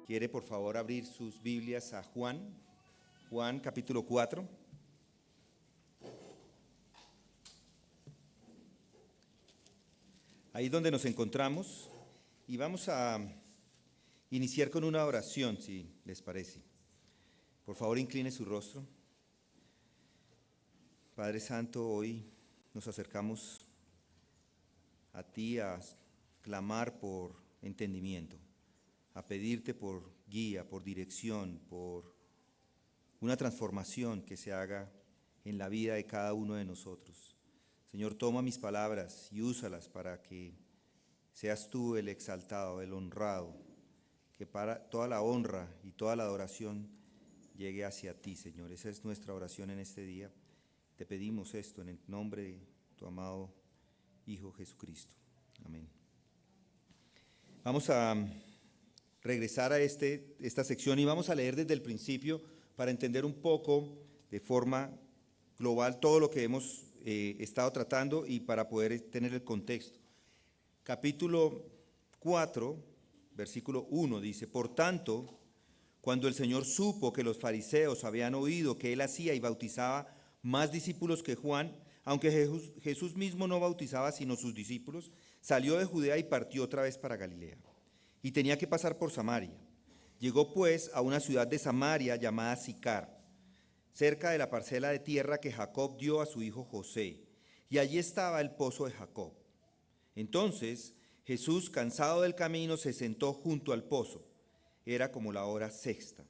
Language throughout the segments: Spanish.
quiere por favor abrir sus Biblias a Juan capítulo 4. Ahí donde nos encontramos, y vamos a iniciar con una oración, si les parece. Por favor, incline su rostro. Padre Santo, hoy nos acercamos a ti a clamar por entendimiento, a pedirte por guía, por dirección, por una transformación que se haga en la vida de cada uno de nosotros. Señor, toma mis palabras y úsalas para que seas tú el exaltado, el honrado, que para toda la honra y toda la adoración llegue hacia ti, Señor. Esa es nuestra oración en este día. Te pedimos esto en el nombre de tu amado Hijo Jesucristo. Amén. Vamos a regresar a esta sección y vamos a leer desde el principio para entender un poco de forma global todo lo que hemos estado tratando y para poder tener el contexto. Capítulo 4, versículo 1 dice: Por tanto, cuando el Señor supo que los fariseos habían oído que él hacía y bautizaba más discípulos que Juan, aunque Jesús mismo no bautizaba sino sus discípulos, salió de Judea y partió otra vez para Galilea. Y tenía que pasar por Samaria. Llegó pues a una ciudad de Samaria llamada Sicar, cerca de la parcela de tierra que Jacob dio a su hijo José, y allí estaba el pozo de Jacob. Entonces Jesús, cansado del camino, se sentó junto al pozo. Era como la hora sexta.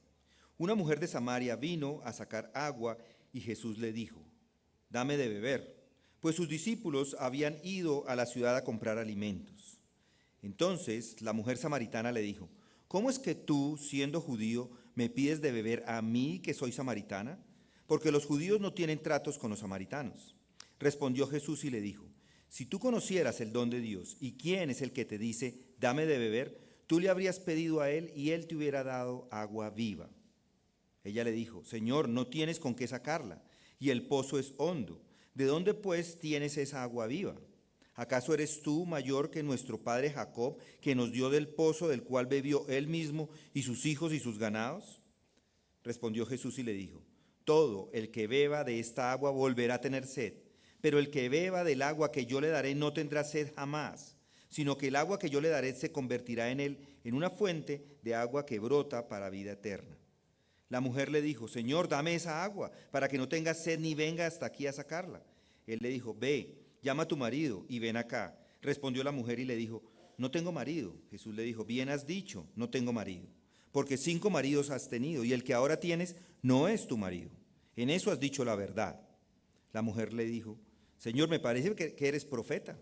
Una mujer de Samaria vino a sacar agua y Jesús le dijo: dame de beber, pues sus discípulos habían ido a la ciudad a comprar alimentos. Entonces la mujer samaritana le dijo: ¿cómo es que tú, siendo judío, me pides de beber a mí, que soy samaritana? Porque los judíos no tienen tratos con los samaritanos. Respondió Jesús y le dijo: si tú conocieras el don de Dios y quién es el que te dice, dame de beber, tú le habrías pedido a él y él te hubiera dado agua viva. Ella le dijo: Señor, no tienes con qué sacarla, y el pozo es hondo. ¿De dónde pues tienes esa agua viva? ¿Acaso eres tú mayor que nuestro padre Jacob, que nos dio del pozo del cual bebió él mismo y sus hijos y sus ganados? Respondió Jesús y le dijo: todo el que beba de esta agua volverá a tener sed, pero el que beba del agua que yo le daré no tendrá sed jamás, sino que el agua que yo le daré se convertirá en él en una fuente de agua que brota para vida eterna. La mujer le dijo: Señor, dame esa agua, para que no tenga sed ni venga hasta aquí a sacarla. Él le dijo: ve, llama a tu marido y ven acá. Respondió la mujer y le dijo: no tengo marido. Jesús le dijo: bien has dicho, no tengo marido, porque 5 maridos has tenido, y el que ahora tienes no es tu marido. En eso has dicho la verdad. La mujer le dijo: Señor, me parece que eres profeta.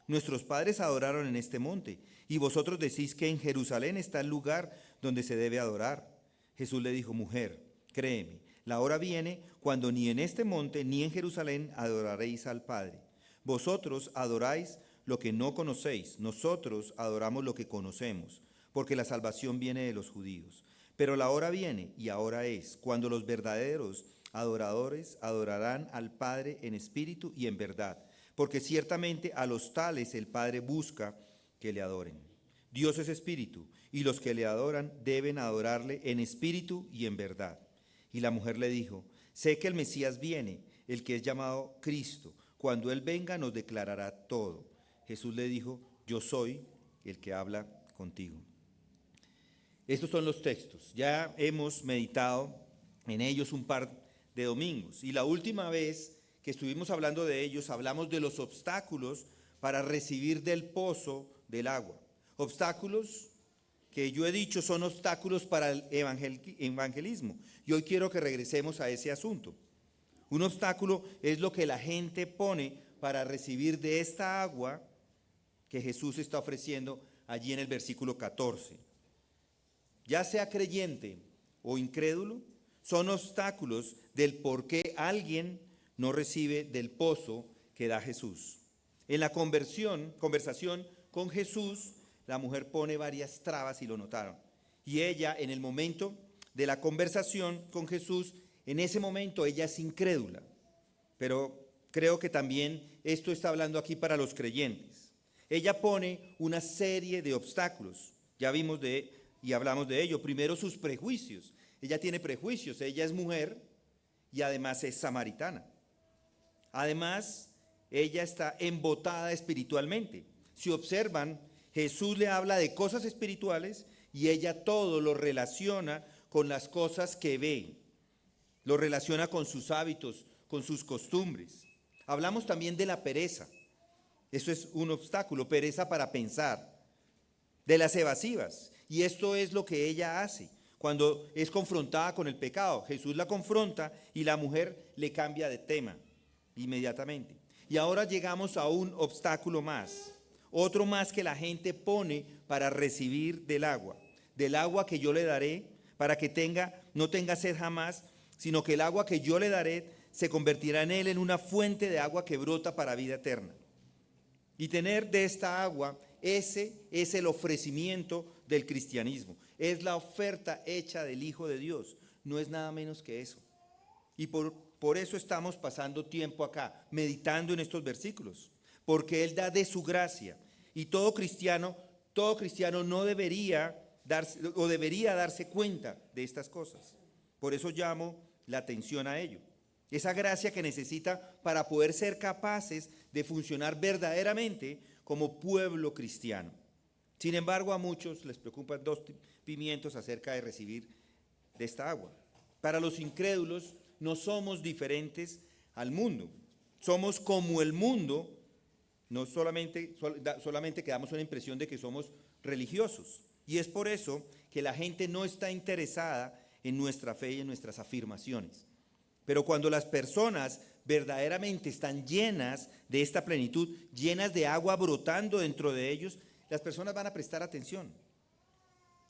Nuestros padres adoraron en este monte, y vosotros decís que en Jerusalén está el lugar donde se debe adorar. Jesús le dijo: mujer, créeme, la hora viene cuando ni en este monte ni en Jerusalén adoraréis al Padre. Vosotros adoráis lo que no conocéis, nosotros adoramos lo que conocemos, porque la salvación viene de los judíos. Pero la hora viene, y ahora es, cuando los verdaderos adoradores adorarán al Padre en espíritu y en verdad, porque ciertamente a los tales el Padre busca que le adoren. Dios es espíritu, y los que le adoran deben adorarle en espíritu y en verdad. Y la mujer le dijo: sé que el Mesías viene, el que es llamado Cristo. Cuando él venga nos declarará todo. Jesús le dijo: yo soy el que habla contigo. Estos son los textos. Ya hemos meditado en ellos un par de domingos. Y la última vez que estuvimos hablando de ellos, hablamos de los obstáculos para recibir del pozo del agua. Obstáculos que yo he dicho son obstáculos para el evangelismo. Y hoy quiero que regresemos a ese asunto. Un obstáculo es lo que la gente pone para recibir de esta agua que Jesús está ofreciendo allí en el versículo 14. Ya sea creyente o incrédulo, son obstáculos del por qué alguien no recibe del pozo que da Jesús. En la conversación con Jesús, la mujer pone varias trabas y lo notaron. Y ella, en el momento de la conversación con Jesús, en ese momento ella es incrédula. Pero creo que también esto está hablando aquí para los creyentes. Ella pone una serie de obstáculos. Ya vimos de y hablamos de ello. Primero, sus prejuicios. Ella tiene prejuicios, ella es mujer y además es samaritana. Además, ella está embotada espiritualmente. Si observan, Jesús le habla de cosas espirituales y ella todo lo relaciona con las cosas que ve. Lo relaciona con sus hábitos, con sus costumbres. Hablamos también de la pereza. Eso es un obstáculo, pereza para pensar. De las evasivas. Y esto es lo que ella hace cuando es confrontada con el pecado. Jesús la confronta y la mujer le cambia de tema inmediatamente. Y ahora llegamos a un obstáculo más. Otro más que la gente pone para recibir del agua que yo le daré, para que no tenga sed jamás, sino que el agua que yo le daré se convertirá en él en una fuente de agua que brota para vida eterna. Y tener de esta agua, ese es el ofrecimiento del cristianismo. Es la oferta hecha del Hijo de Dios. No es nada menos que eso. Y por eso estamos pasando tiempo acá, meditando en estos versículos. Porque Él da de su gracia. Y todo cristiano no debería darse cuenta de estas cosas. Por eso llamo la atención a ello. Esa gracia que necesita para poder ser capaces de funcionar verdaderamente como pueblo cristiano. Sin embargo, a muchos les preocupan dos pimientos acerca de recibir de esta agua. Para los incrédulos no somos diferentes al mundo. Somos como el mundo, no solamente quedamos una impresión de que somos religiosos. Y es por eso que la gente no está interesada en nuestra fe y en nuestras afirmaciones. Pero cuando las personas verdaderamente están llenas de esta plenitud, llenas de agua brotando dentro de ellos, las personas van a prestar atención.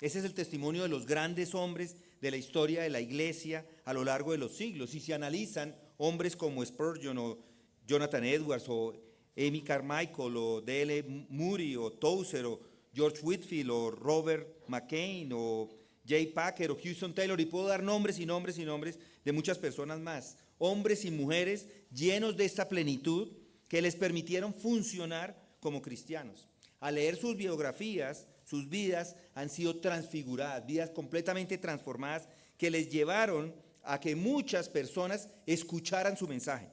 Ese es el testimonio de los grandes hombres de la historia de la iglesia a lo largo de los siglos. Si se analizan hombres como Spurgeon o Jonathan Edwards o Amy Carmichael o D.L. Moody o Tozer o George Whitefield o Robert McCain o Jay Packer o Hudson Taylor, y puedo dar nombres y nombres y nombres de muchas personas más, hombres y mujeres llenos de esta plenitud que les permitieron funcionar como cristianos. Al leer sus biografías, sus vidas han sido transfiguradas, vidas completamente transformadas que les llevaron a que muchas personas escucharan su mensaje.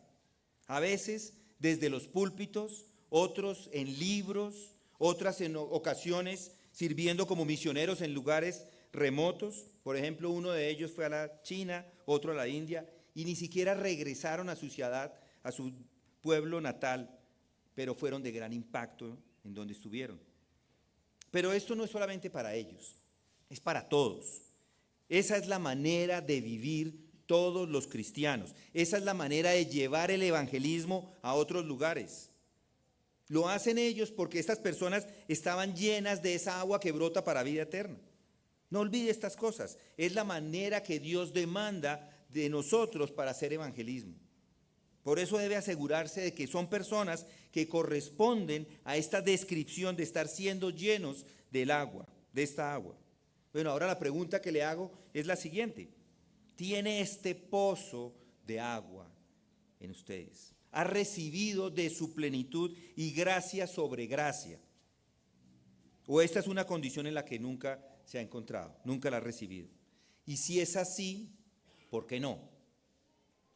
A veces desde los púlpitos, otros en libros, otras en ocasiones sirviendo como misioneros en lugares remotos. Por ejemplo, uno de ellos fue a la China, otro a la India, y ni siquiera regresaron a su ciudad, a su pueblo natal, pero fueron de gran impacto en donde estuvieron. Pero esto no es solamente para ellos, es para todos. Esa es la manera de vivir todos los cristianos. Esa es la manera de llevar el evangelismo a otros lugares. Lo hacen ellos porque estas personas estaban llenas de esa agua que brota para vida eterna. No olvide estas cosas. Es la manera que Dios demanda de nosotros para hacer evangelismo. Por eso debe asegurarse de que son personas que corresponden a esta descripción de estar siendo llenos del agua, de esta agua. Bueno, ahora la pregunta que le hago es la siguiente. ¿Tiene este pozo de agua en ustedes? ¿Ha recibido de su plenitud y gracia sobre gracia? ¿O esta es una condición en la que nunca se ha encontrado, nunca la ha recibido? Y si es así, ¿por qué no?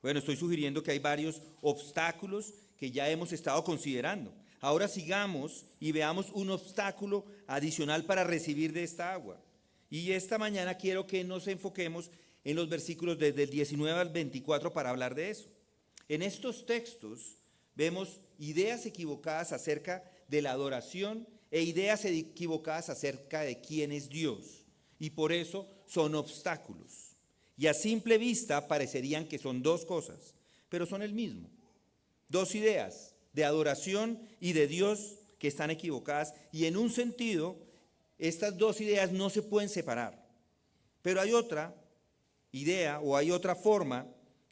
Bueno, estoy sugiriendo que hay varios obstáculos que ya hemos estado considerando. Ahora sigamos y veamos un obstáculo adicional para recibir de esta agua. Y esta mañana quiero que nos enfoquemos en los versículos desde el 19 al 24 para hablar de eso. En estos textos vemos ideas equivocadas acerca de la adoración e ideas equivocadas acerca de quién es Dios. Y por eso son obstáculos. Y a simple vista parecerían que son dos cosas, pero son el mismo. Dos ideas de adoración y de Dios que están equivocadas. Y en un sentido, estas dos ideas no se pueden separar. Pero hay otra idea o hay otra forma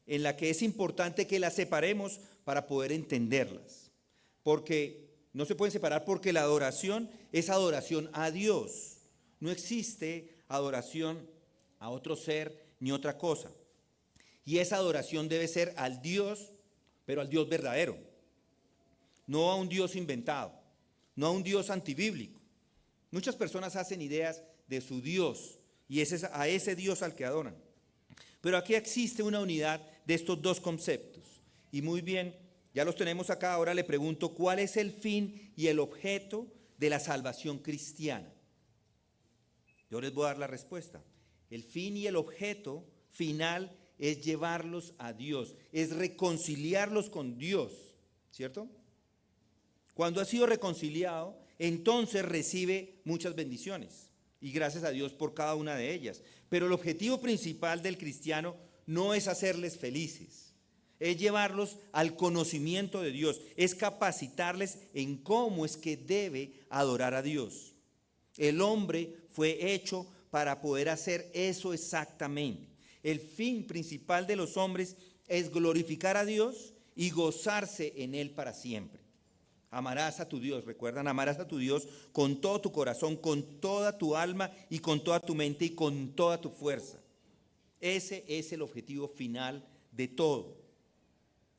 en la que es importante que las separemos para poder entenderlas. Porque no se pueden separar porque la adoración es adoración a Dios. No existe adoración a otro ser ni otra cosa. Y esa adoración debe ser al Dios, pero al Dios verdadero. No a un Dios inventado, no a un Dios antibíblico. Muchas personas hacen ideas de su Dios, y es a ese Dios al que adoran. Pero aquí existe una unidad de estos dos conceptos. Y muy bien, ya los tenemos acá. Ahora le pregunto, ¿cuál es el fin y el objeto de la salvación cristiana? Yo les voy a dar la respuesta. El fin y el objeto final es llevarlos a Dios, es reconciliarlos con Dios, ¿cierto? Cuando ha sido reconciliado, entonces recibe muchas bendiciones. Y gracias a Dios por cada una de ellas. Pero el objetivo principal del cristiano no es hacerles felices, es llevarlos al conocimiento de Dios, es capacitarles en cómo es que debe adorar a Dios. El hombre fue hecho para poder hacer eso exactamente. El fin principal de los hombres es glorificar a Dios y gozarse en Él para siempre. Amarás a tu Dios, recuerdan, amarás a tu Dios con todo tu corazón, con toda tu alma y con toda tu mente y con toda tu fuerza. Ese es el objetivo final de todo.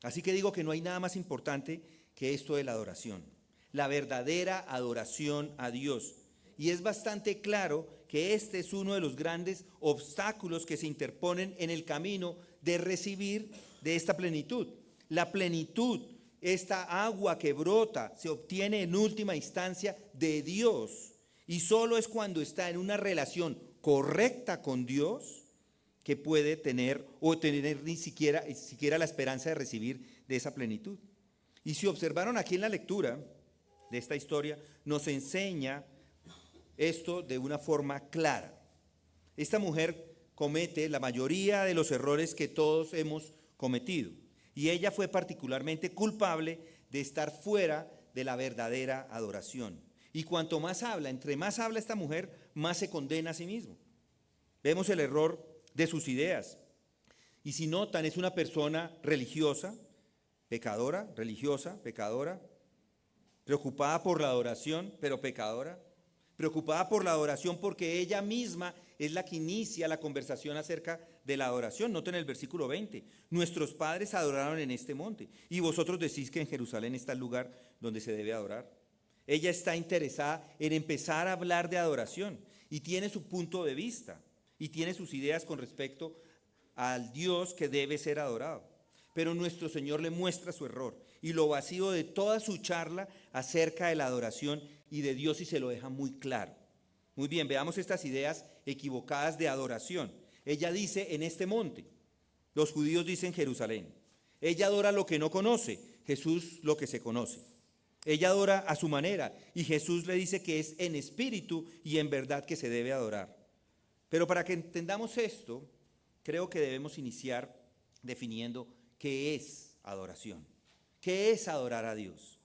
Así que digo que no hay nada más importante que esto de la adoración, la verdadera adoración a Dios. Y es bastante claro que este es uno de los grandes obstáculos que se interponen en el camino de recibir de esta plenitud. La plenitud, esta agua que brota, se obtiene en última instancia de Dios. Y solo es cuando está en una relación correcta con Dios que puede tener o tener ni siquiera la esperanza de recibir de esa plenitud. Y si observaron aquí en la lectura de esta historia, nos enseña esto de una forma clara. Esta mujer comete la mayoría de los errores que todos hemos cometido. Y ella fue particularmente culpable de estar fuera de la verdadera adoración. Y cuanto más habla, entre más habla esta mujer, más se condena a sí misma. Vemos el error de sus ideas. Y si notan, es una persona religiosa, pecadora, preocupada por la adoración, pero pecadora, preocupada por la adoración porque ella misma es la que inicia la conversación acerca de la adoración. Noten el versículo 20. Nuestros padres adoraron en este monte, y vosotros decís que en Jerusalén está el lugar donde se debe adorar. Ella está interesada en empezar a hablar de adoración y tiene su punto de vista y tiene sus ideas con respecto al Dios que debe ser adorado. Pero nuestro Señor le muestra su error y lo vacío de toda su charla acerca de la adoración y de Dios, y se lo deja muy claro. Muy bien, veamos estas ideas equivocadas de adoración. Ella dice en este monte, los judíos dicen Jerusalén. Ella adora lo que no conoce, Jesús lo que se conoce. Ella adora a su manera y Jesús le dice que es en espíritu y en verdad que se debe adorar. Pero para que entendamos esto, creo que debemos iniciar definiendo qué es adoración. ¿Qué es adorar a Dios?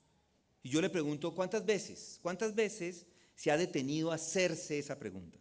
Y yo le pregunto, ¿cuántas veces se ha detenido a hacerse esa pregunta?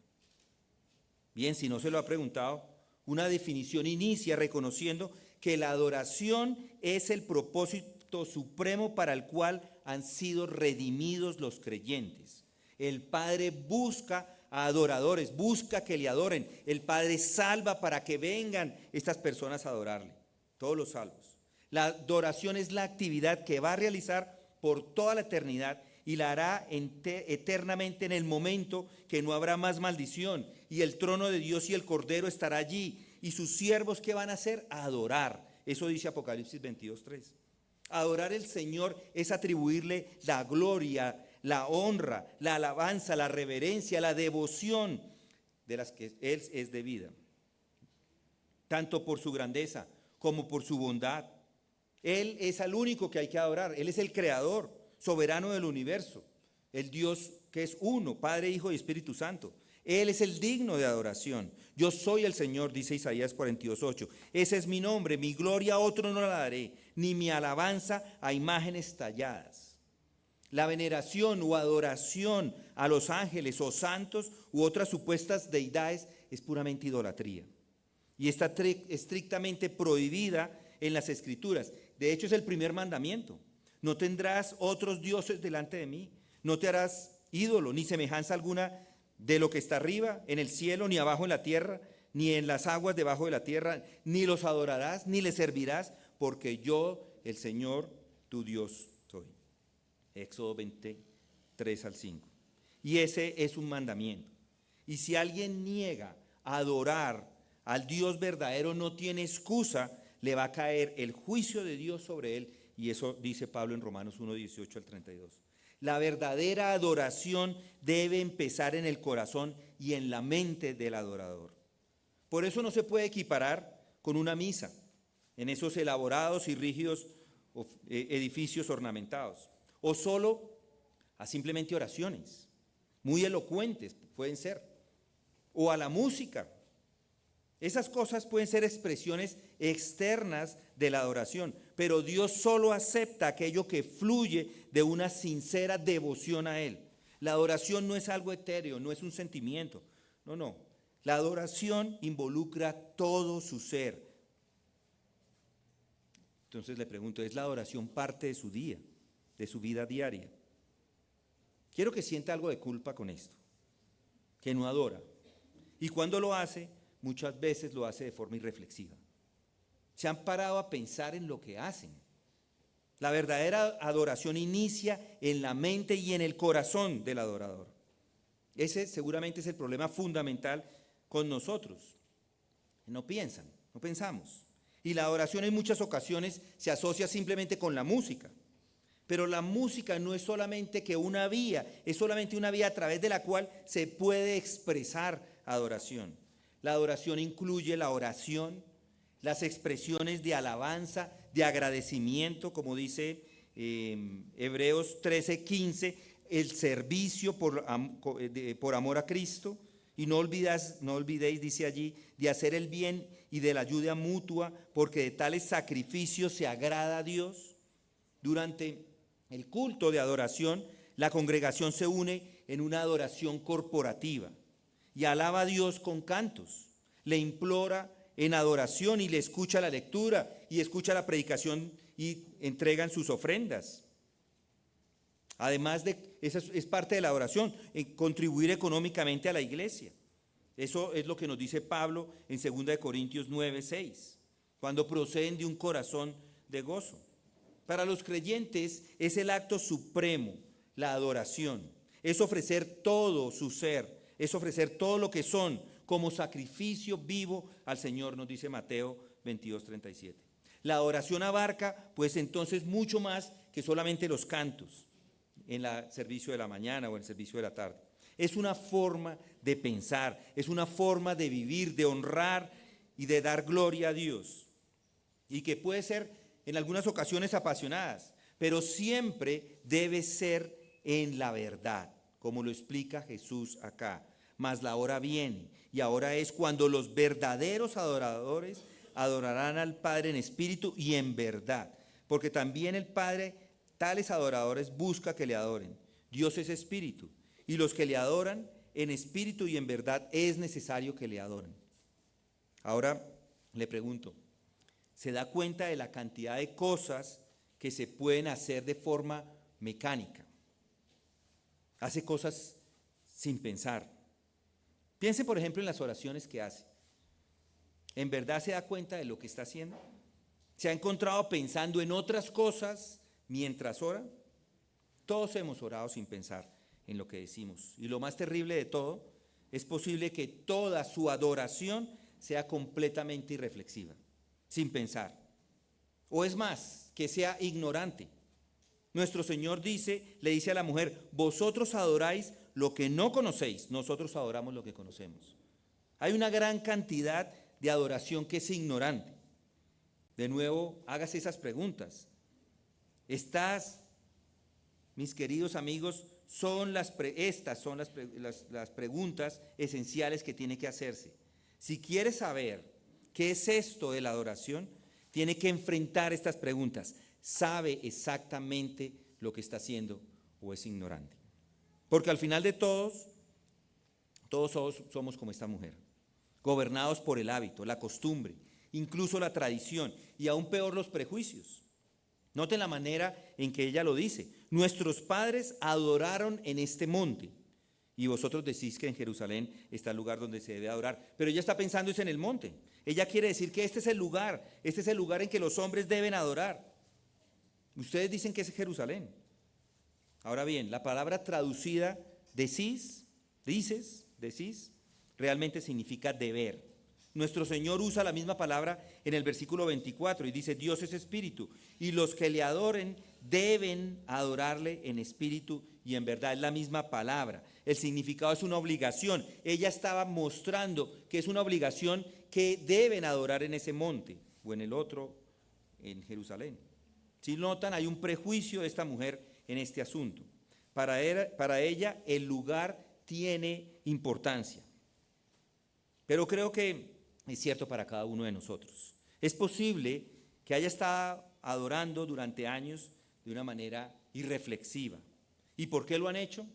Bien, si no se lo ha preguntado, una definición inicia reconociendo que la adoración es el propósito supremo para el cual han sido redimidos los creyentes. El Padre busca a adoradores, busca que le adoren. El Padre salva para que vengan estas personas a adorarle, todos los salvos. La adoración es la actividad que va a realizar por toda la eternidad y la hará eternamente en el momento que no habrá más maldición, y el trono de Dios y el Cordero estará allí, y sus siervos, ¿qué van a hacer? A adorar. Eso dice Apocalipsis 22:3. Adorar al Señor es atribuirle la gloria, la honra, la alabanza, la reverencia, la devoción de las que Él es debida, tanto por su grandeza como por su bondad. Él es el único que hay que adorar. Él es el creador, soberano del universo, el Dios que es uno, Padre, Hijo y Espíritu Santo. Él es el digno de adoración. Yo soy el Señor, dice Isaías 42:8. Ese es mi nombre, mi gloria a otro no la daré, ni mi alabanza a imágenes talladas. La veneración o adoración a los ángeles o santos u otras supuestas deidades es puramente idolatría. Y está estrictamente prohibida en las Escrituras. De hecho, es el primer mandamiento. No tendrás otros dioses delante de mí. No te harás ídolo, ni semejanza alguna de lo que está arriba en el cielo, ni abajo en la tierra, ni en las aguas debajo de la tierra, ni los adorarás, ni les servirás, porque yo, el Señor, tu Dios, soy. Éxodo 23:5. Y ese es un mandamiento. Y si alguien niega a adorar al Dios verdadero, no tiene excusa, le va a caer el juicio de Dios sobre él. Y eso dice Pablo en Romanos 1, 18 al 32. La verdadera adoración debe empezar en el corazón y en la mente del adorador. Por eso no se puede equiparar con una misa en esos elaborados y rígidos edificios ornamentados, o solo a simplemente oraciones, muy elocuentes pueden ser, o a la música. Esas cosas pueden ser expresiones externas de la adoración, pero Dios solo acepta aquello que fluye de una sincera devoción a Él. La adoración no es algo etéreo, no es un sentimiento, no. La adoración involucra todo su ser. Entonces le pregunto, ¿es la adoración parte de su día, de su vida diaria? Quiero que sienta algo de culpa con esto, que no adora. Y cuando lo hace, muchas veces lo hace de forma irreflexiva. Se han parado a pensar en lo que hacen. La verdadera adoración inicia en la mente y en el corazón del adorador. Ese seguramente es el problema fundamental con nosotros. No piensan, no pensamos. Y la adoración en muchas ocasiones se asocia simplemente con la música. Pero la música no es solamente que una vía, es solamente una vía a través de la cual se puede expresar adoración. La adoración incluye la oración, las expresiones de alabanza, de agradecimiento, como dice Hebreos 13:15, el servicio por amor a Cristo. Y no olvidéis, dice allí, de hacer el bien y de la ayuda mutua, porque de tales sacrificios se agrada a Dios. Durante el culto de adoración, la congregación se une en una adoración corporativa y alaba a Dios con cantos. Le implora en adoración y le escucha la lectura y escucha la predicación y entregan sus ofrendas. Además de, esa es parte de la adoración, contribuir económicamente a la iglesia. Eso es lo que nos dice Pablo en 2 Corintios 9:6, cuando proceden de un corazón de gozo. Para los creyentes es el acto supremo, la adoración. Es ofrecer todo su ser, es ofrecer todo lo que son como sacrificio vivo al Señor, nos dice Mateo 22:37. La adoración abarca pues entonces mucho más que solamente los cantos en el servicio de la mañana o en el servicio de la tarde. Es una forma de pensar, es una forma de vivir, de honrar y de dar gloria a Dios. Y que puede ser en algunas ocasiones apasionadas, pero siempre debe ser en la verdad, como lo explica Jesús acá. Mas la hora viene, y ahora es cuando los verdaderos adoradores adorarán al Padre en espíritu y en verdad, porque también el Padre tales adoradores busca que le adoren. Dios es espíritu, y los que le adoran en espíritu y en verdad es necesario que le adoren. Ahora le pregunto, ¿se da cuenta de la cantidad de cosas que se pueden hacer de forma mecánica? Hace cosas sin pensar. Piense, por ejemplo, en las oraciones que hace. ¿En verdad se da cuenta de lo que está haciendo? ¿Se ha encontrado pensando en otras cosas mientras ora? Todos hemos orado sin pensar en lo que decimos. Y lo más terrible de todo, es posible que toda su adoración sea completamente irreflexiva, sin pensar. O es más, que sea ignorante. Nuestro Señor le dice a la mujer, vosotros adoráis lo que no conocéis, nosotros adoramos lo que conocemos. Hay una gran cantidad de adoración que es ignorante. De nuevo, hágase esas preguntas. Mis queridos amigos, estas son las preguntas esenciales que tiene que hacerse. Si quiere saber qué es esto de la adoración, tiene que enfrentar estas preguntas. ¿Sabe exactamente lo que está haciendo o es ignorante? Porque al final de todos somos como esta mujer, gobernados por el hábito, la costumbre, incluso la tradición y aún peor los prejuicios. Noten la manera en que ella lo dice. Nuestros padres adoraron en este monte y vosotros decís que en Jerusalén está el lugar donde se debe adorar. Pero ella está pensando es en el monte. Ella quiere decir que este es el lugar en que los hombres deben adorar. Ustedes dicen que es Jerusalén. Ahora bien, la palabra traducida decís, realmente significa deber. Nuestro Señor usa la misma palabra en el versículo 24 y dice: Dios es espíritu, y los que le adoren deben adorarle en espíritu y en verdad. Es la misma palabra. El significado es una obligación. Ella estaba mostrando que es una obligación que deben adorar en ese monte o en el otro, en Jerusalén. Si notan, hay un prejuicio de esta mujer en este asunto. Para ella el lugar tiene importancia. Pero creo que es cierto para cada uno de nosotros. Es posible que haya estado adorando durante años de una manera irreflexiva. ¿Y por qué lo han hecho?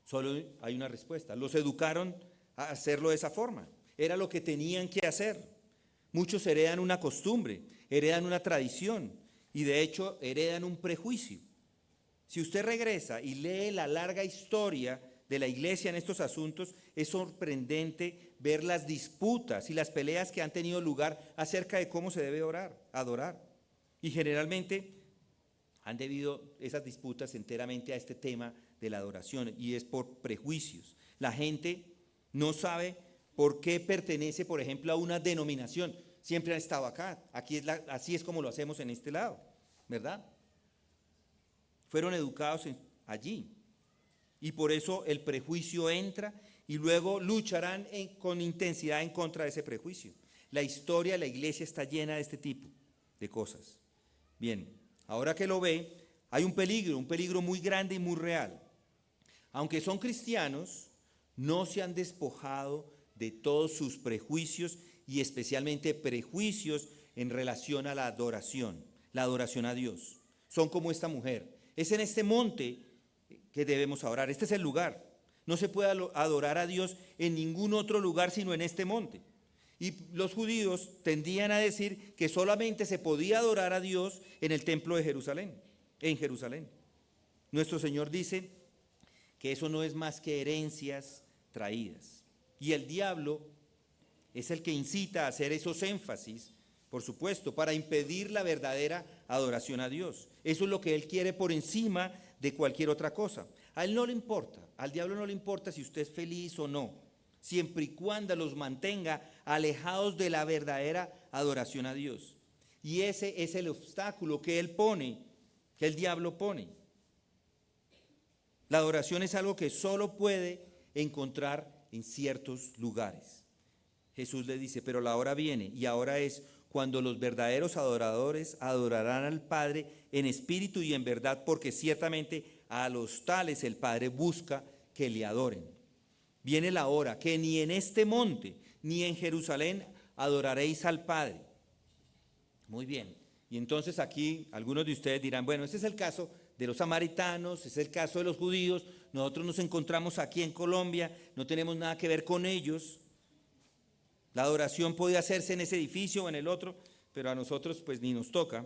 Solo hay una respuesta: los educaron a hacerlo de esa forma. Era lo que tenían que hacer. Muchos heredan una costumbre, heredan una tradición y de hecho heredan un prejuicio. Si usted regresa y lee la larga historia de la iglesia en estos asuntos, es sorprendente ver las disputas y las peleas que han tenido lugar acerca de cómo se debe adorar. Y generalmente han debido esas disputas enteramente a este tema de la adoración, y es por prejuicios. La gente no sabe por qué pertenece, por ejemplo, a una denominación. Siempre han estado acá, así es como lo hacemos en este lado, ¿verdad? Fueron educados allí, y por eso el prejuicio entra y luego lucharán con intensidad en contra de ese prejuicio. La historia de la iglesia está llena de este tipo de cosas. Bien, ahora que lo ve, hay un peligro muy grande y muy real. Aunque son cristianos, no se han despojado de todos sus prejuicios y especialmente prejuicios en relación a la adoración a Dios. Son como esta mujer. Es en este monte que debemos adorar. Este es el lugar. No se puede adorar a Dios en ningún otro lugar sino en este monte. Y los judíos tendían a decir que solamente se podía adorar a Dios en el templo de Jerusalén, en Jerusalén. Nuestro Señor dice que eso no es más que herencias traídas. Y el diablo es el que incita a hacer esos énfasis, por supuesto, para impedir la verdadera adoración a Dios. Eso es lo que él quiere por encima de cualquier otra cosa. A él no le importa, al diablo no le importa si usted es feliz o no, siempre y cuando los mantenga alejados de la verdadera adoración a Dios. Y ese es el obstáculo que él pone, que el diablo pone. La adoración es algo que solo puede encontrar en ciertos lugares. Jesús le dice: pero la hora viene, y ahora es cuando los verdaderos adoradores adorarán al Padre en espíritu y en verdad, porque ciertamente a los tales el Padre busca que le adoren. Viene la hora que ni en este monte ni en Jerusalén adoraréis al Padre. Muy bien. Y entonces aquí algunos de ustedes dirán: bueno, ese es el caso de los samaritanos, ese es el caso de los judíos. Nosotros nos encontramos aquí en Colombia, no tenemos nada que ver con ellos. La adoración puede hacerse en ese edificio o en el otro, pero a nosotros pues ni nos toca.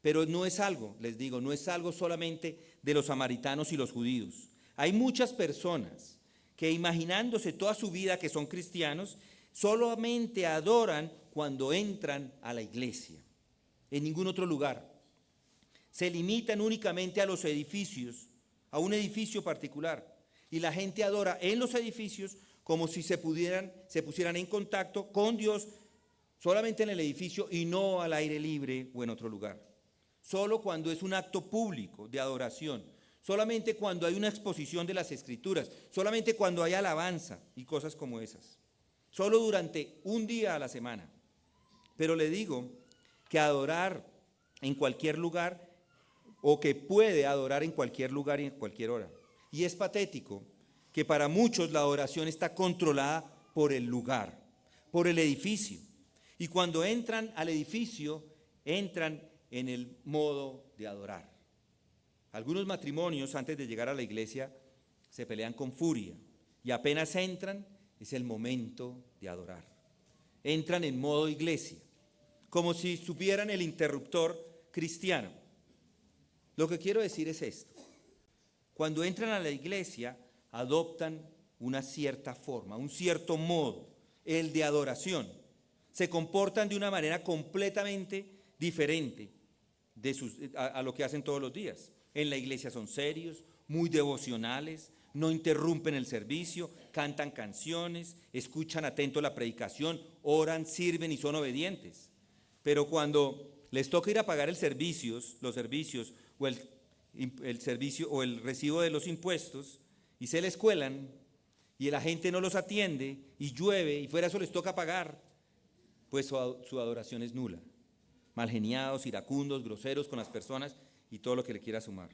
Pero no es algo, les digo, no es algo solamente de los samaritanos y los judíos. Hay muchas personas que, imaginándose toda su vida que son cristianos, solamente adoran cuando entran a la iglesia, en ningún otro lugar. Se limitan únicamente a los edificios, a un edificio particular, y la gente adora en los edificios como si se pusieran en contacto con Dios solamente en el edificio y no al aire libre o en otro lugar. Solo cuando es un acto público de adoración, solamente cuando hay una exposición de las Escrituras, solamente cuando hay alabanza y cosas como esas. Solo durante un día a la semana. Pero le digo que adorar en cualquier lugar, o que puede adorar en cualquier lugar y en cualquier hora. Y es patético que para muchos la adoración está controlada por el lugar, por el edificio. Y cuando entran al edificio, entran en el modo de adorar. Algunos matrimonios antes de llegar a la iglesia se pelean con furia y apenas entran es el momento de adorar. Entran en modo iglesia, como si supieran el interruptor cristiano. Lo que quiero decir es esto: cuando entran a la iglesia adoptan una cierta forma, un cierto modo, el de adoración. Se comportan de una manera completamente diferente a lo que hacen todos los días. En la iglesia son serios, muy devocionales, no interrumpen el servicio, cantan canciones, escuchan atento la predicación, oran, sirven y son obedientes. Pero cuando les toca ir a pagar los servicios o el servicio o el recibo de los impuestos y se les cuelan y la gente no los atiende y llueve y fuera eso les toca pagar, pues su adoración es nula. Malgeniados, iracundos, groseros con las personas y todo lo que le quiera sumar.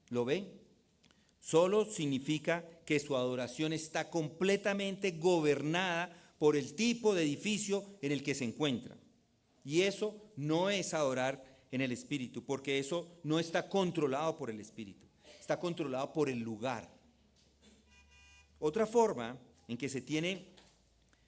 ¿Lo ven? Solo significa que su adoración está completamente gobernada por el tipo de edificio en el que se encuentra. Y eso no es adorar en el Espíritu, porque eso no está controlado por el Espíritu, está controlado por el lugar. Otra forma en que se tiene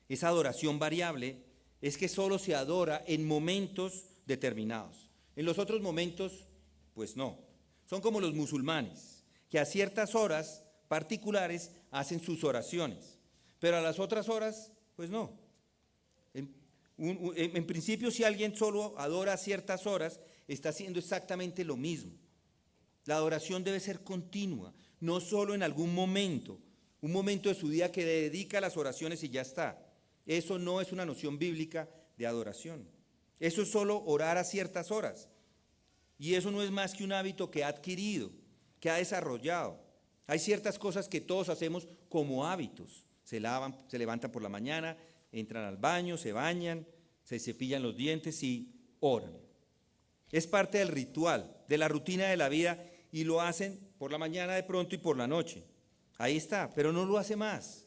esa adoración variable es que solo se adora en momentos determinados. En los otros momentos, pues no. Son como los musulmanes, que a ciertas horas particulares hacen sus oraciones, pero a las otras horas, pues no. En principio, si alguien solo adora a ciertas horas, está haciendo exactamente lo mismo. La adoración debe ser continua, no solo en algún momento, un momento de su día que dedica a las oraciones y ya está. Eso no es una noción bíblica de adoración. Eso es solo orar a ciertas horas. Y eso no es más que un hábito que ha adquirido, que ha desarrollado. Hay ciertas cosas que todos hacemos como hábitos. Se lavan, se levantan por la mañana, entran al baño, se bañan, se cepillan los dientes y oran. Es parte del ritual, de la rutina de la vida y lo hacen por la mañana de pronto y por la noche. Ahí está, pero no lo hace más.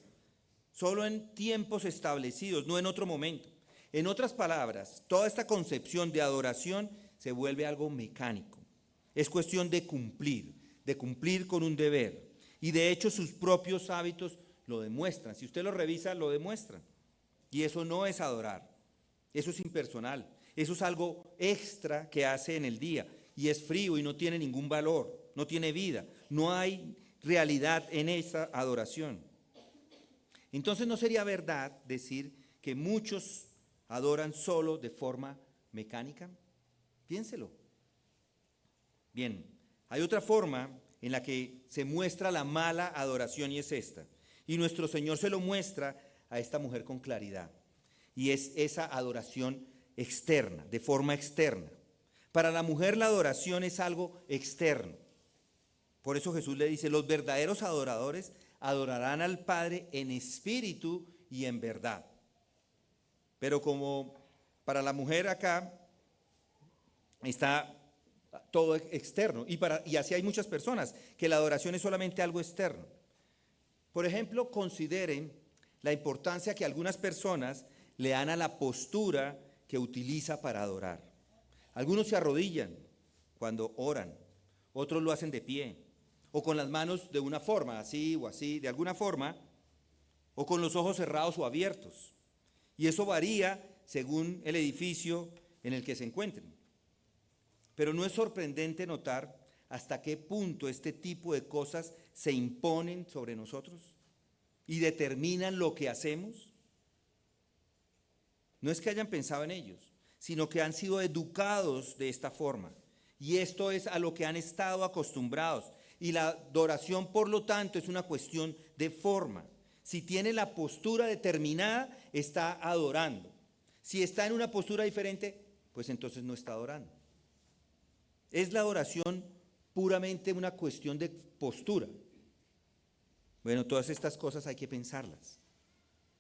Solo en tiempos establecidos, no en otro momento. En otras palabras, toda esta concepción de adoración se vuelve algo mecánico. Es cuestión de cumplir con un deber. Y de hecho sus propios hábitos lo demuestran. Si usted lo revisa, lo demuestran. Y eso no es adorar. Eso es impersonal. Eso es algo extra que hace en el día. Y es frío y no tiene ningún valor, no tiene vida. No hay realidad en esa adoración. Entonces no sería verdad decir que muchos adoran solo de forma mecánica. Piénselo. Bien, hay otra forma en la que se muestra la mala adoración y es esta. Y nuestro Señor se lo muestra a esta mujer con claridad. Y es esa adoración externa, de forma externa. Para la mujer la adoración es algo externo. Por eso Jesús le dice, los verdaderos adoradores adorarán al Padre en espíritu y en verdad. Pero como para la mujer acá está todo externo, y así hay muchas personas, que la adoración es solamente algo externo. Por ejemplo, consideren la importancia que algunas personas le dan a la postura que utiliza para adorar. Algunos se arrodillan cuando oran, otros lo hacen de pie, o con las manos de una forma, así o así, de alguna forma, o con los ojos cerrados o abiertos. Y eso varía según el edificio en el que se encuentren. Pero no es sorprendente notar hasta qué punto este tipo de cosas se imponen sobre nosotros y determinan lo que hacemos. No es que hayan pensado en ellos, sino que han sido educados de esta forma. Y esto es a lo que han estado acostumbrados. Y la adoración, por lo tanto, es una cuestión de forma. Si tiene la postura determinada, está adorando. Si está en una postura diferente, pues entonces no está adorando. ¿Es la adoración puramente una cuestión de postura? Bueno, todas estas cosas hay que pensarlas.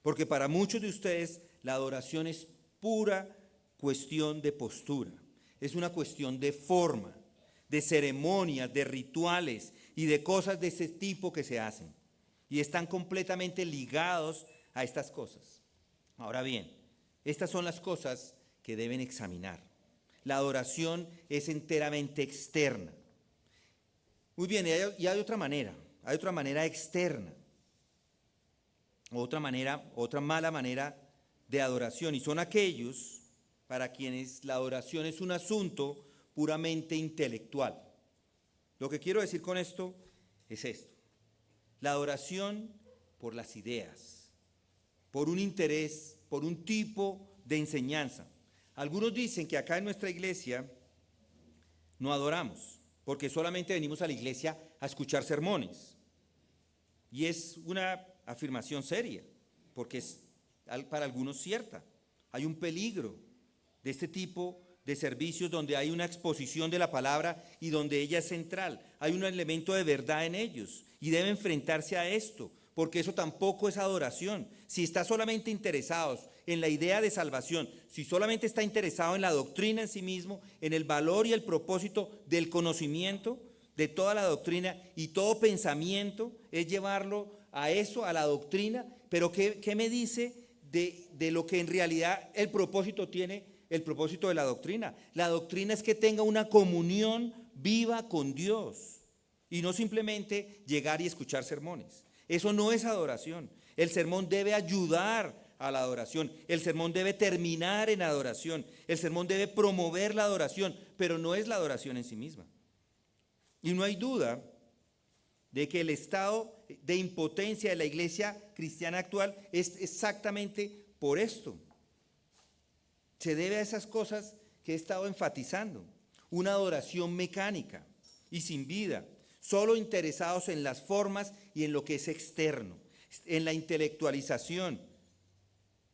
Porque para muchos de ustedes la adoración es pura cuestión de postura. Es una cuestión de forma, de ceremonias, de rituales y de cosas de ese tipo que se hacen. Y están completamente ligados a estas cosas. Ahora bien, estas son las cosas que deben examinar. La adoración es enteramente externa. Muy bien, y hay otra manera externa. Otra mala manera de adoración, y son aquellos para quienes la adoración es un asunto puramente intelectual. Lo que quiero decir con esto es esto. La adoración por las ideas, por un interés, por un tipo de enseñanza. Algunos dicen que acá en nuestra iglesia no adoramos, porque solamente venimos a la iglesia a escuchar sermones. Y es una afirmación seria, porque es para algunos cierta. Hay un peligro de este tipo de servicios donde hay una exposición de la palabra y donde ella es central. Hay un elemento de verdad en ellos y debe enfrentarse a esto, porque eso tampoco es adoración. Si está solamente interesados en la idea de salvación, si solamente está interesado en la doctrina en sí mismo, en el valor y el propósito del conocimiento de toda la doctrina, y todo pensamiento es llevarlo a eso, a la doctrina, pero ¿qué me dice de lo que en realidad el propósito tiene, el propósito de la doctrina? La doctrina es que tenga una comunión viva con Dios y no simplemente llegar y escuchar sermones. Eso no es adoración. El sermón debe ayudar a la adoración. El sermón debe terminar en adoración. El sermón debe promover la adoración, pero no es la adoración en sí misma. Y no hay duda de que el estado de impotencia de la iglesia cristiana actual es exactamente por esto. Se debe a esas cosas que he estado enfatizando. Una adoración mecánica y sin vida, solo interesados en las formas y en lo que es externo, en la intelectualización.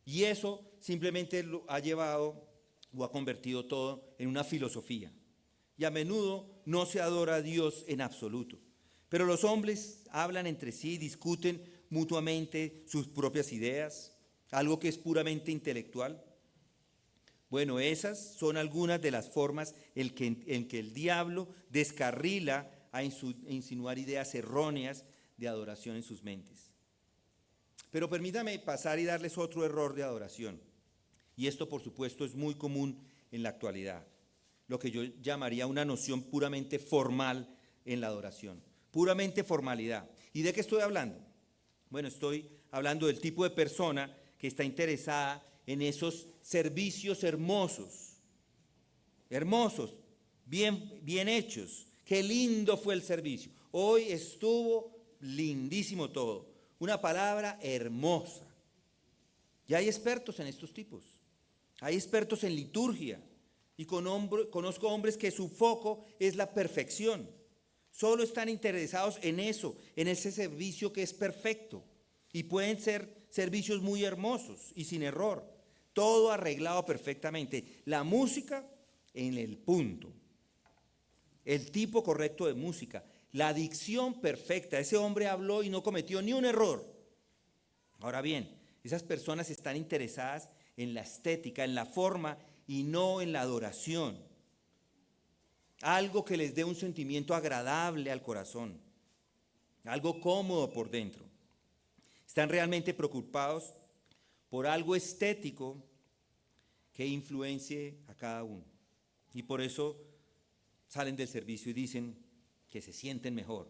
Y eso simplemente lo ha llevado o ha convertido todo en una filosofía. Y a menudo no se adora a Dios en absoluto. Pero los hombres hablan entre sí, discuten mutuamente sus propias ideas, algo que es puramente intelectual. Bueno, esas son algunas de las formas en que el diablo descarrila a insinuar ideas erróneas de adoración en sus mentes. Pero permítame pasar y darles otro error de adoración. Y esto, por supuesto, es muy común en la actualidad. Lo que yo llamaría una noción puramente formal en la adoración. Puramente formalidad. ¿Y de qué estoy hablando? Bueno, estoy hablando del tipo de persona que está interesada en esos servicios hermosos, bien hechos. Qué lindo fue el servicio. Hoy estuvo lindísimo todo. Una palabra hermosa. Y hay expertos en estos tipos. Hay expertos en liturgia. Y conozco hombres que su foco es la perfección. Solo están interesados en eso, en ese servicio que es perfecto. Y pueden ser servicios muy hermosos y sin error. Todo arreglado perfectamente. La música en el punto. El tipo correcto de música. La dicción perfecta. Ese hombre habló y no cometió ni un error. Ahora bien, esas personas están interesadas en la estética, en la forma y no en la adoración. Algo que les dé un sentimiento agradable al corazón. Algo cómodo por dentro. Están realmente preocupados por algo estético que influencie a cada uno. Y por eso salen del servicio y dicen que se sienten mejor.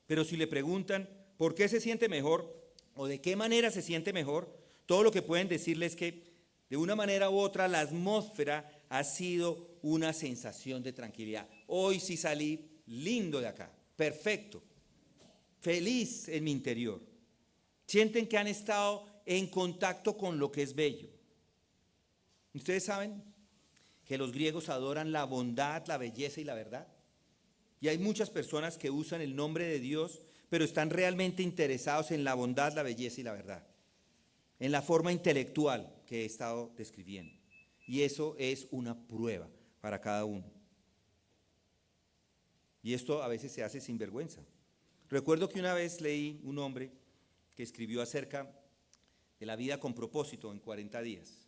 Pero si le preguntan por qué se siente mejor o de qué manera se siente mejor, todo lo que pueden decirles es que de una manera u otra la atmósfera ha sido una sensación de tranquilidad. Hoy sí salí lindo de acá, perfecto, feliz en mi interior. Sienten que han estado en contacto con lo que es bello. Ustedes saben que los griegos adoran la bondad, la belleza y la verdad. Y hay muchas personas que usan el nombre de Dios, pero están realmente interesados en la bondad, la belleza y la verdad. En la forma intelectual que he estado describiendo. Y eso es una prueba para cada uno. Y esto a veces se hace sin vergüenza. Recuerdo que una vez leí un hombre que escribió acerca de la vida con propósito en 40 días.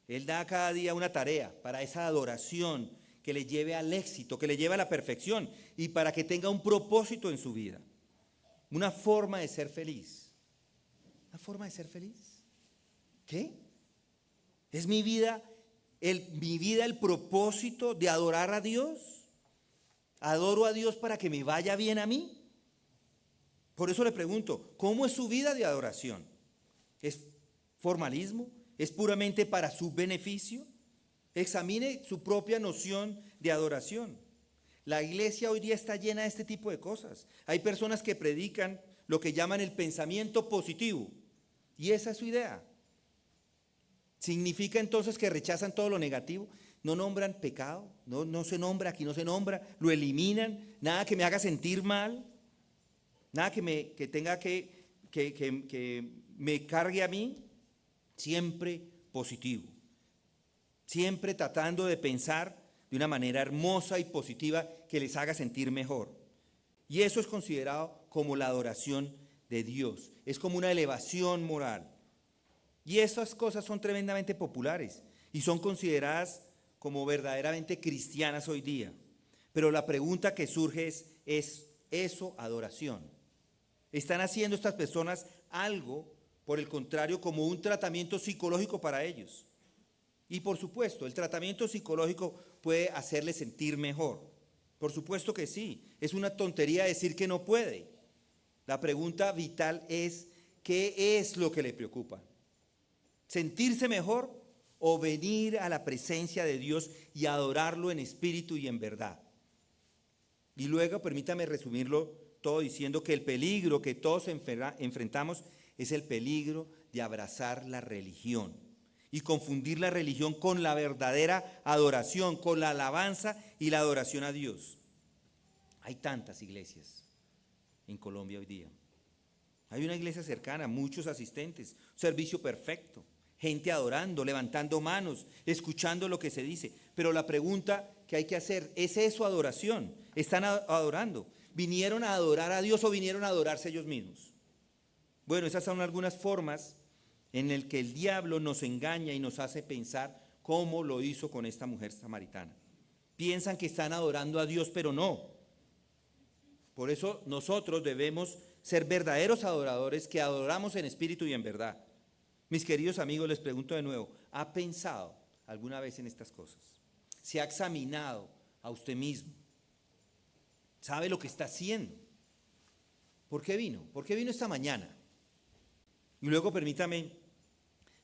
Él da cada día una tarea para esa adoración que le lleve al éxito, que le lleve a la perfección y para que tenga un propósito en su vida. Una forma de ser feliz. ¿Una forma de ser feliz? ¿Qué? ¿Es mi vida el propósito de adorar a Dios? ¿Adoro a Dios para que me vaya bien a mí? Por eso le pregunto, ¿cómo es su vida de adoración? ¿Es formalismo? ¿Es puramente para su beneficio? Examine su propia noción de adoración. La iglesia hoy día está llena de este tipo de cosas. Hay personas que predican lo que llaman el pensamiento positivo. Y esa es su idea. ¿Significa entonces que rechazan todo lo negativo? ¿No nombran pecado? ¿No se nombra? Aquí no se nombra. ¿Lo eliminan? ¿Nada que me haga sentir mal? Nada que tenga que me cargue a mí, siempre positivo. Siempre tratando de pensar de una manera hermosa y positiva que les haga sentir mejor. Y eso es considerado como la adoración de Dios. Es como una elevación moral. Y esas cosas son tremendamente populares y son consideradas como verdaderamente cristianas hoy día. Pero la pregunta que surge ¿es eso adoración? ¿Están haciendo estas personas algo, por el contrario, como un tratamiento psicológico para ellos? Y por supuesto, el tratamiento psicológico puede hacerles sentir mejor. Por supuesto que sí. Es una tontería decir que no puede. La pregunta vital es, ¿qué es lo que le preocupa? ¿Sentirse mejor o venir a la presencia de Dios y adorarlo en espíritu y en verdad? Y luego, permítame resumirlo todo diciendo que el peligro que todos enfrentamos es el peligro de abrazar la religión y confundir la religión con la verdadera adoración, con la alabanza y la adoración a Dios. Hay tantas iglesias en Colombia hoy día. Hay una iglesia cercana, muchos asistentes, un servicio perfecto, gente adorando, levantando manos, escuchando lo que se dice. Pero la pregunta que hay que hacer, ¿es eso adoración? ¿Están adorando? ¿Vinieron a adorar a Dios o vinieron a adorarse ellos mismos? Bueno, esas son algunas formas en las que el diablo nos engaña y nos hace pensar cómo lo hizo con esta mujer samaritana. Piensan que están adorando a Dios, pero no. Por eso nosotros debemos ser verdaderos adoradores que adoramos en espíritu y en verdad. Mis queridos amigos, les pregunto de nuevo, ¿ha pensado alguna vez en estas cosas? ¿Se ha examinado a usted mismo? ¿Sabe lo que está haciendo? ¿Por qué vino? ¿Por qué vino esta mañana? Y luego permítame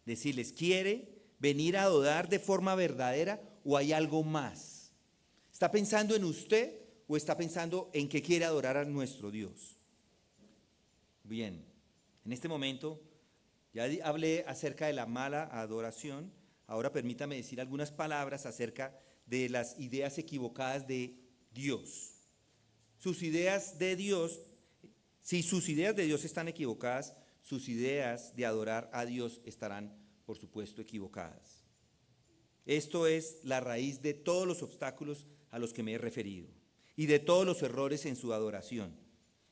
decirles, ¿quiere venir a adorar de forma verdadera o hay algo más? ¿Está pensando en usted o está pensando en que quiere adorar a nuestro Dios? Bien, en este momento ya hablé acerca de la mala adoración. Ahora permítame decir algunas palabras acerca de las ideas equivocadas de Dios. Sus ideas de Dios, si sus ideas de Dios están equivocadas, sus ideas de adorar a Dios estarán, por supuesto, equivocadas. Esto es la raíz de todos los obstáculos a los que me he referido, y de todos los errores en su adoración,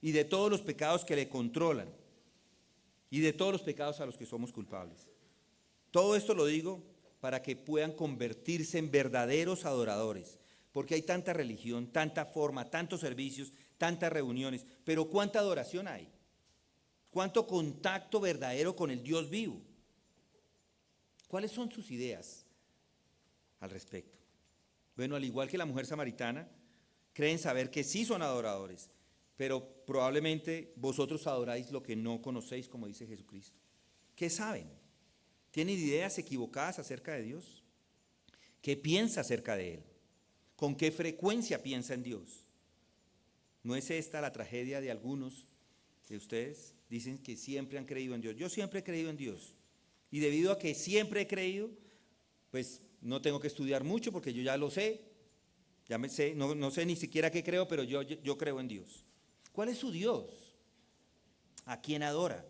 y de todos los pecados que le controlan, y de todos los pecados a los que somos culpables. Todo esto lo digo para que puedan convertirse en verdaderos adoradores, porque hay tanta religión, tanta forma, tantos servicios, tantas reuniones, pero ¿cuánta adoración hay? ¿Cuánto contacto verdadero con el Dios vivo? ¿Cuáles son sus ideas al respecto? Bueno, al igual que la mujer samaritana, creen saber que sí son adoradores, pero probablemente vosotros adoráis lo que no conocéis, como dice Jesucristo. ¿Qué saben? ¿Tienen ideas equivocadas acerca de Dios? ¿Qué piensa acerca de Él? ¿Con qué frecuencia piensa en Dios? ¿No es esta la tragedia de algunos de ustedes? Dicen que siempre han creído en Dios. Yo siempre he creído en Dios. Y debido a que siempre he creído, pues no tengo que estudiar mucho porque yo ya lo sé. Ya me sé, no sé ni siquiera qué creo, pero yo creo en Dios. ¿Cuál es su Dios? ¿A quién adora?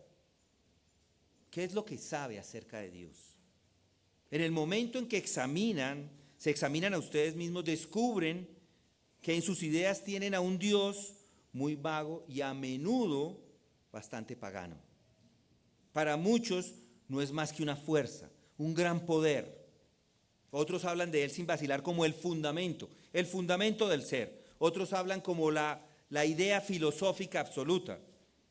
¿Qué es lo que sabe acerca de Dios? En el momento en que se examinan a ustedes mismos, descubren que en sus ideas tienen a un Dios muy vago y a menudo bastante pagano. Para muchos no es más que una fuerza, un gran poder. Otros hablan de él sin vacilar como el fundamento del ser. Otros hablan como la idea filosófica absoluta.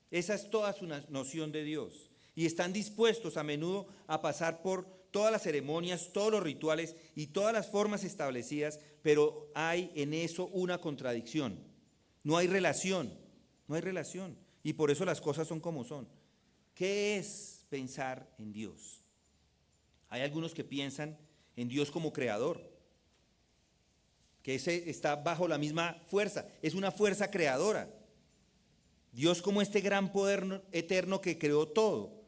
Esa es toda su noción de Dios. Y están dispuestos a menudo a pasar por todas las ceremonias, todos los rituales y todas las formas establecidas, pero hay en eso una contradicción. No hay relación. Y por eso las cosas son como son. ¿Qué es pensar en Dios? Hay algunos que piensan en Dios como creador, que ese está bajo la misma fuerza, es una fuerza creadora. Dios como este gran poder eterno que creó todo,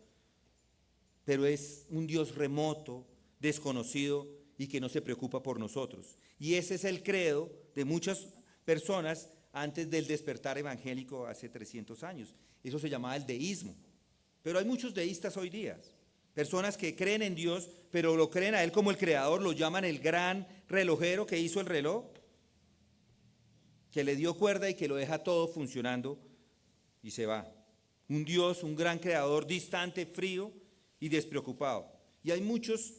pero es un Dios remoto, desconocido y que no se preocupa por nosotros. Y ese es el credo de muchas personas antes del despertar evangélico hace 300 años. Eso se llamaba el deísmo. Pero hay muchos deístas hoy día. Personas que creen en Dios, pero lo creen a Él como el creador, lo llaman el gran relojero que hizo el reloj, que le dio cuerda y que lo deja todo funcionando y se va. Un Dios, un gran creador, distante, frío y despreocupado. Y hay muchos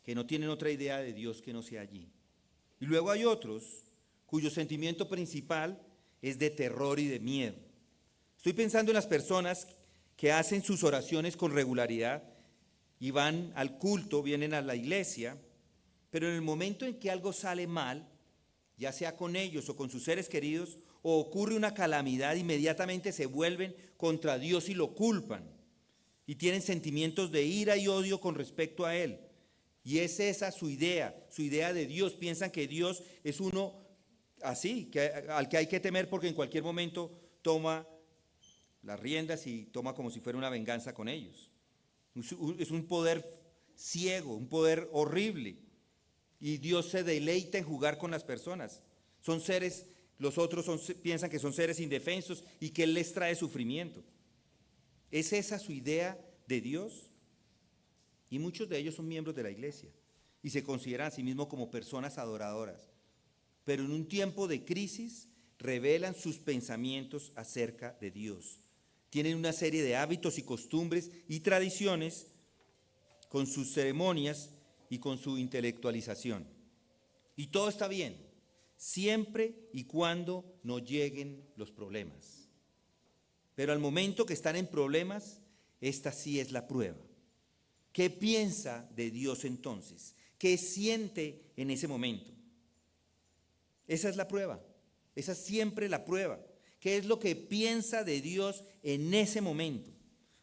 que no tienen otra idea de Dios que no sea allí. Y luego hay otros cuyo sentimiento principal es de terror y de miedo. Estoy pensando en las personas que hacen sus oraciones con regularidad y van al culto, vienen a la iglesia, pero en el momento en que algo sale mal, ya sea con ellos o con sus seres queridos, o ocurre una calamidad, inmediatamente se vuelven contra Dios y lo culpan. Y tienen sentimientos de ira y odio con respecto a Él. Y es esa su idea de Dios. Piensan que Dios es uno así, al que hay que temer porque en cualquier momento toma las riendas y toma como si fuera una venganza con ellos. Es un poder ciego, un poder horrible. Y Dios se deleita en jugar con las personas. Son seres, los otros piensan que son seres indefensos y que Él les trae sufrimiento. ¿Es esa su idea de Dios? Y muchos de ellos son miembros de la iglesia y se consideran a sí mismos como personas adoradoras. Pero en un tiempo de crisis revelan sus pensamientos acerca de Dios. Tienen una serie de hábitos y costumbres y tradiciones con sus ceremonias y con su intelectualización. Y todo está bien, siempre y cuando no lleguen los problemas. Pero al momento que están en problemas, esta sí es la prueba. ¿Qué piensa de Dios entonces? ¿Qué siente en ese momento? Esa es la prueba, esa es siempre la prueba. ¿Qué es lo que piensa de Dios en ese momento?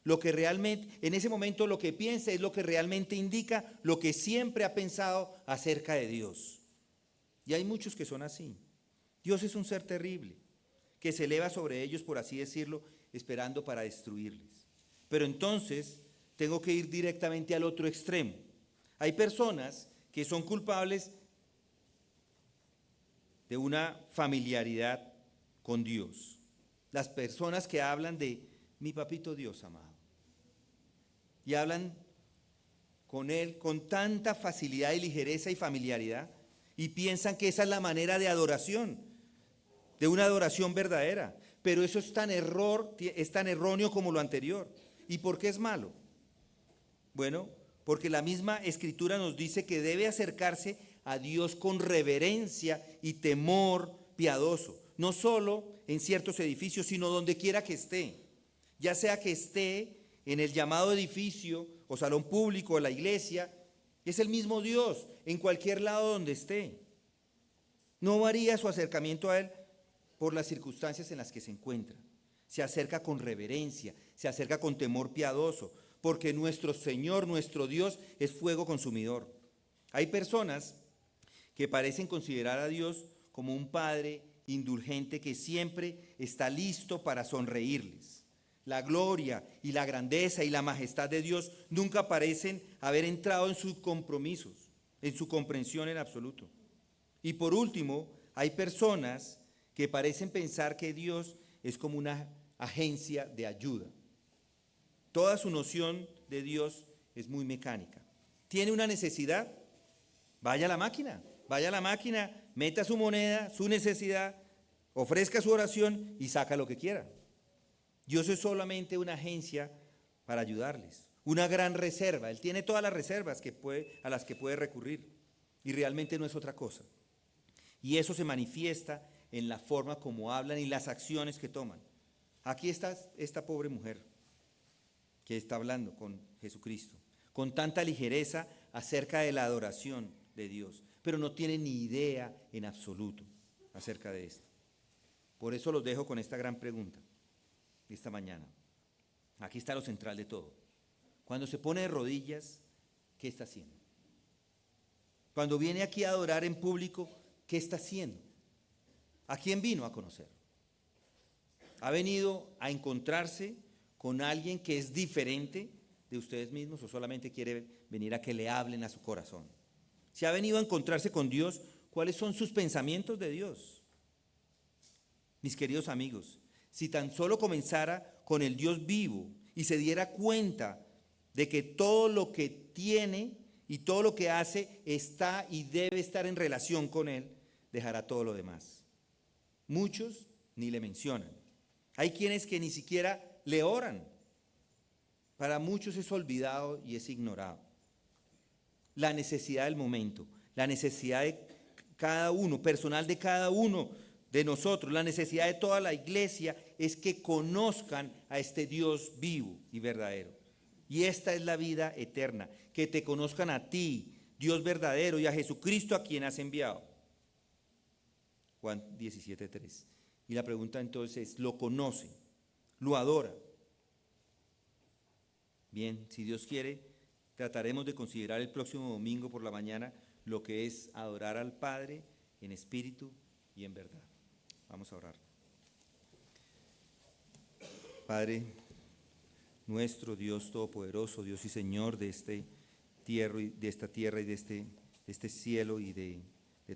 Lo que realmente, en ese momento lo que piensa es lo que realmente indica lo que siempre ha pensado acerca de Dios. Y hay muchos que son así. Dios es un ser terrible, que se eleva sobre ellos, por así decirlo, esperando para destruirles. Pero entonces tengo que ir directamente al otro extremo. Hay personas que son culpables de una familiaridad con Dios. Las personas que hablan de mi papito Dios amado. Y hablan con Él con tanta facilidad y ligereza y familiaridad y piensan que esa es la manera de adoración, de una adoración verdadera. Pero eso es tan erróneo como lo anterior. ¿Y por qué es malo? Bueno, porque la misma Escritura nos dice que debe acercarse a Dios con reverencia y temor piadoso. No solo en ciertos edificios, sino donde quiera que esté. Ya sea que esté en el llamado edificio o salón público o la iglesia, es el mismo Dios en cualquier lado donde esté. No varía su acercamiento a Él por las circunstancias en las que se encuentra. Se acerca con reverencia, se acerca con temor piadoso, porque nuestro Señor, nuestro Dios, es fuego consumidor. Hay personas que parecen considerar a Dios como un padre indulgente que siempre está listo para sonreírles. La gloria y la grandeza y la majestad de Dios nunca parecen haber entrado en sus compromisos, en su comprensión en absoluto. Y por último, hay personas que parecen pensar que Dios es como una agencia de ayuda. Toda su noción de Dios es muy mecánica. ¿Tiene una necesidad? Vaya a la máquina, meta su moneda, su necesidad, ofrezca su oración y saca lo que quiera. Dios es solamente una agencia para ayudarles, una gran reserva. Él tiene todas las reservas a las que puede recurrir y realmente no es otra cosa. Y eso se manifiesta en la forma como hablan y las acciones que toman. Aquí está esta pobre mujer que está hablando con Jesucristo, con tanta ligereza acerca de la adoración de Dios, pero no tiene ni idea en absoluto acerca de esto. Por eso los dejo con esta gran pregunta esta mañana. Aquí está lo central de todo. Cuando se pone de rodillas, ¿qué está haciendo? Cuando viene aquí a adorar en público, ¿qué está haciendo? ¿A quién vino a conocer? ¿Ha venido a encontrarse con alguien que es diferente de ustedes mismos o solamente quiere venir a que le hablen a su corazón? Si ha venido a encontrarse con Dios, ¿cuáles son sus pensamientos de Dios? Mis queridos amigos, si tan solo comenzara con el Dios vivo y se diera cuenta de que todo lo que tiene y todo lo que hace está y debe estar en relación con Él, dejará todo lo demás. Muchos ni le mencionan. Hay quienes que ni siquiera le oran. Para muchos es olvidado y es ignorado. La necesidad del momento, la necesidad de cada uno, personal de cada uno de nosotros, la necesidad de toda la iglesia es que conozcan a este Dios vivo y verdadero. Y esta es la vida eterna, que te conozcan a ti, Dios verdadero, y a Jesucristo a quien has enviado. Juan 17:3. Y la pregunta entonces es, ¿lo conoce? ¿Lo adora? Bien, si Dios quiere, trataremos de considerar el próximo domingo por la mañana lo que es adorar al Padre en espíritu y en verdad. Vamos a orar. Padre nuestro, Dios todopoderoso, Dios y Señor de esta tierra y de este cielo y de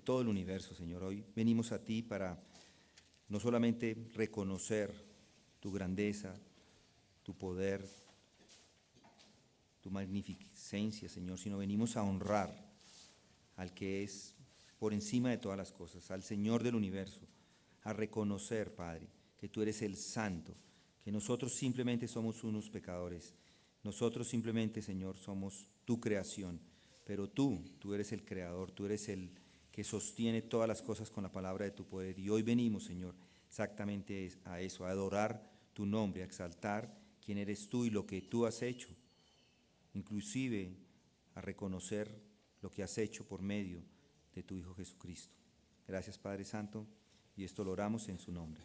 todo el universo, Señor. Hoy venimos a ti para no solamente reconocer tu grandeza, tu poder, tu magnificencia, Señor, sino venimos a honrar al que es por encima de todas las cosas, al Señor del universo, a reconocer, Padre, que tú eres el Santo, que nosotros simplemente somos unos pecadores. Nosotros simplemente, Señor, somos tu creación, pero tú eres el creador, tú eres el que sostiene todas las cosas con la palabra de tu poder. Y hoy venimos, Señor, exactamente a eso, a adorar tu nombre, a exaltar quién eres tú y lo que tú has hecho, inclusive a reconocer lo que has hecho por medio de tu Hijo Jesucristo. Gracias, Padre Santo, y esto lo oramos en su nombre.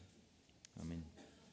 Amén.